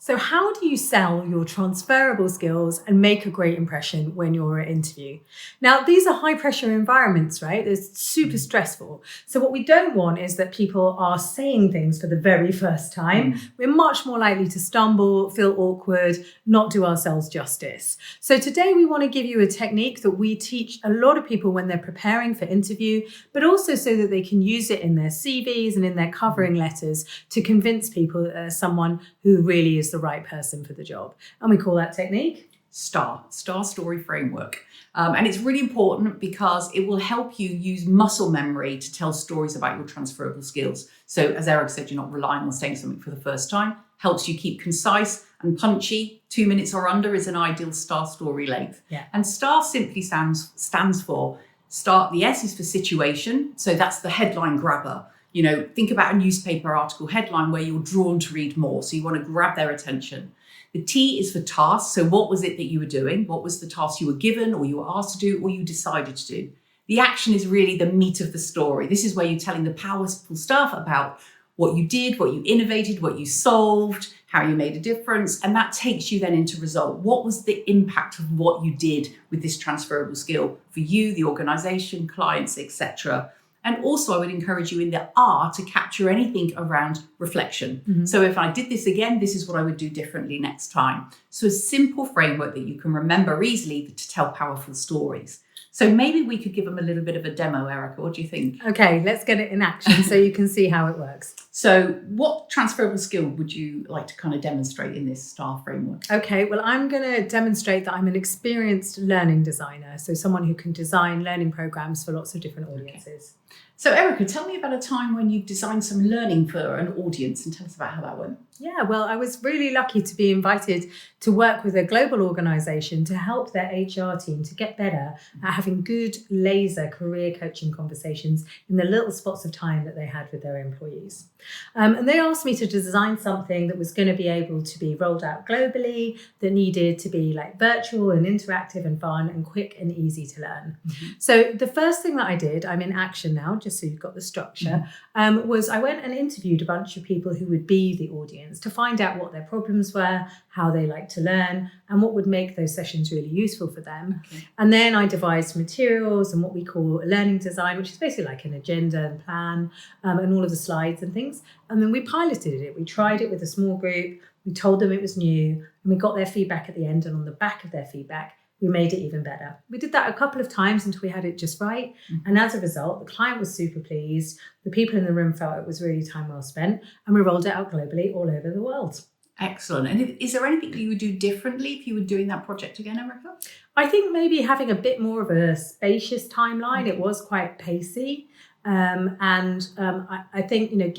So how do you sell your transferable skills and make a great impression when you're at interview? Now, these are high pressure environments, right? It's super stressful. So what we don't want is that people are saying things for the very first time. We're much more likely to stumble, feel awkward, not do ourselves justice. So today we want to give you a technique that we teach a lot of people when they're preparing for interview, but also so that they can use it in their CVs and in their covering letters to convince people that there's someone who really is the right person for the job. And we call that technique STAR story framework. And it's really important because it will help you use muscle memory to tell stories about your transferable skills. So as Eric said, you're not relying on saying something for the first time. Helps you keep concise and punchy. 2 minutes or under is an ideal STAR story length. Yeah. And STAR simply stands for start. The S is for situation. So that's the headline grabber. You know, think about a newspaper article headline where you're drawn to read more. So you want to grab their attention. The T is for task. So what was it that you were doing? What was the task you were given or you were asked to do or you decided to do? The action is really the meat of the story. This is where you're telling the powerful stuff about what you did, what you innovated, what you solved, how you made a difference. And that takes you then into result. What was the impact of what you did with this transferable skill for you, the organization, clients, etc.? And also I would encourage you in the R to capture anything around reflection. So if I did this again, this is what I would do differently next time. So a simple framework that you can remember easily to tell powerful stories. So maybe we could give them a little bit of a demo, Erica. What do you think? Okay, let's get it in action so you can see how it works. So what transferable skill would you like to kind of demonstrate in this STAR framework? Okay, well, I'm going to demonstrate that I'm an experienced learning designer. So someone who can design learning programs for lots of different audiences. Okay. So Erica, tell me about a time when you've designed some learning for an audience and tell us about how that went. Yeah, well, I was really lucky to be invited to work with a global organisation to help their HR team to get better at having good laser career coaching conversations in the little spots of time that they had with their employees. And they asked me to design something that was going to be able to be rolled out globally, that needed to be like virtual and interactive and fun and quick and easy to learn. So the first thing that I did, I'm in action now, just so you've got the structure, was I went and interviewed a bunch of people who would be the audience to find out what their problems were, how they like to learn, and what would make those sessions really useful for them. And then I devised materials and what we call a learning design, which is basically like an agenda and plan, and all of the slides and things. And then we piloted it. We tried it with a small group. We told them it was new, and we got their feedback at the end. And on the back of their feedback, we made it even better. We did that a couple of times until we had it just right. And as a result, the client was super pleased. The people in the room felt it was really time well spent. And we rolled it out globally all over the world. Excellent. And is there anything that you would do differently if you were doing that project again, Erica? I think maybe having a bit more of a spacious timeline. It was quite pacey. I think, you know,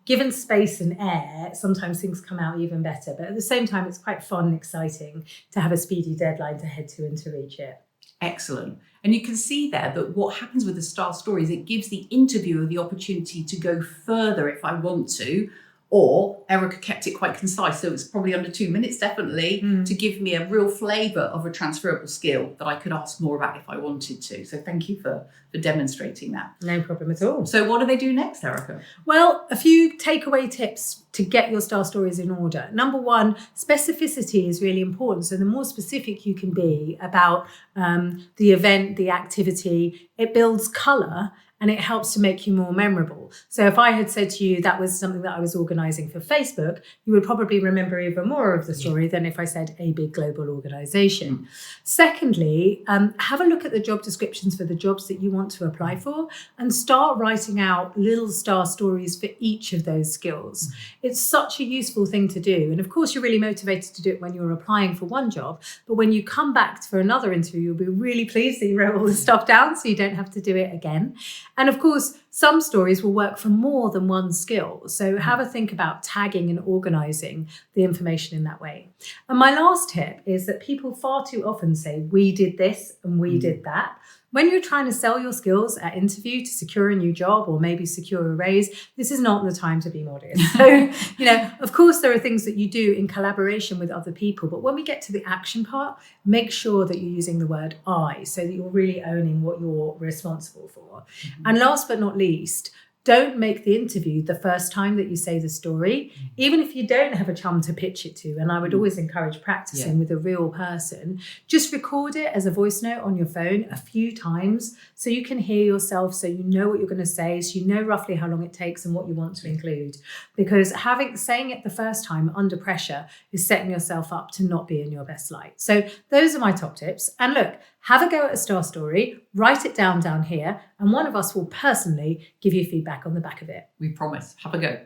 given space and air, sometimes things come out even better. But at the same time, it's quite fun and exciting to have a speedy deadline to head to and to reach it. Excellent. And you can see there that what happens with the STAR story is it gives the interviewer the opportunity to go further if I want to, or Erica kept it quite concise. So it's probably under 2 minutes, definitely, to give me a real flavour of a transferable skill that I could ask more about if I wanted to. So thank you for demonstrating that. No problem at all. So what do they do next, Erica? Well, a few takeaway tips to get your STAR stories in order. Number one, specificity is really important. So the more specific you can be about the event, the activity, it builds colour and it helps to make you more memorable. So if I had said to you that was something that I was organising for Facebook, you would probably remember even more of the story than if I said a big global organisation. Secondly, have a look at the job descriptions for the jobs that you want to apply for and start writing out little STAR stories for each of those skills. It's such a useful thing to do. And of course, you're really motivated to do it when you're applying for one job. But when you come back for another interview, you'll be really pleased that you wrote all the stuff down so you don't have to do it again. And of course, some stories will work for more than one skill. So have a think about tagging and organising the information in that way. And my last tip is that people far too often say, we did this and we did that. When you're trying to sell your skills at interview to secure a new job or maybe secure a raise, this is not the time to be modest. So, you know, of course, there are things that you do in collaboration with other people. But when we get to the action part, make sure that you're using the word I so that you're really owning what you're responsible for. And last but not least, Don't make the interview the first time that you say the story, even if you don't have a chum to pitch it to. And I would always encourage practicing with a real person. Just record it as a voice note on your phone a few times so you can hear yourself, so you know what you're going to say, so you know roughly how long it takes and what you want to include. Because saying it the first time under pressure is setting yourself up to not be in your best light. So those are my top tips. And look, have a go at a star story, write it down here, and one of us will personally give you feedback on the back of it. We promise. Have a go.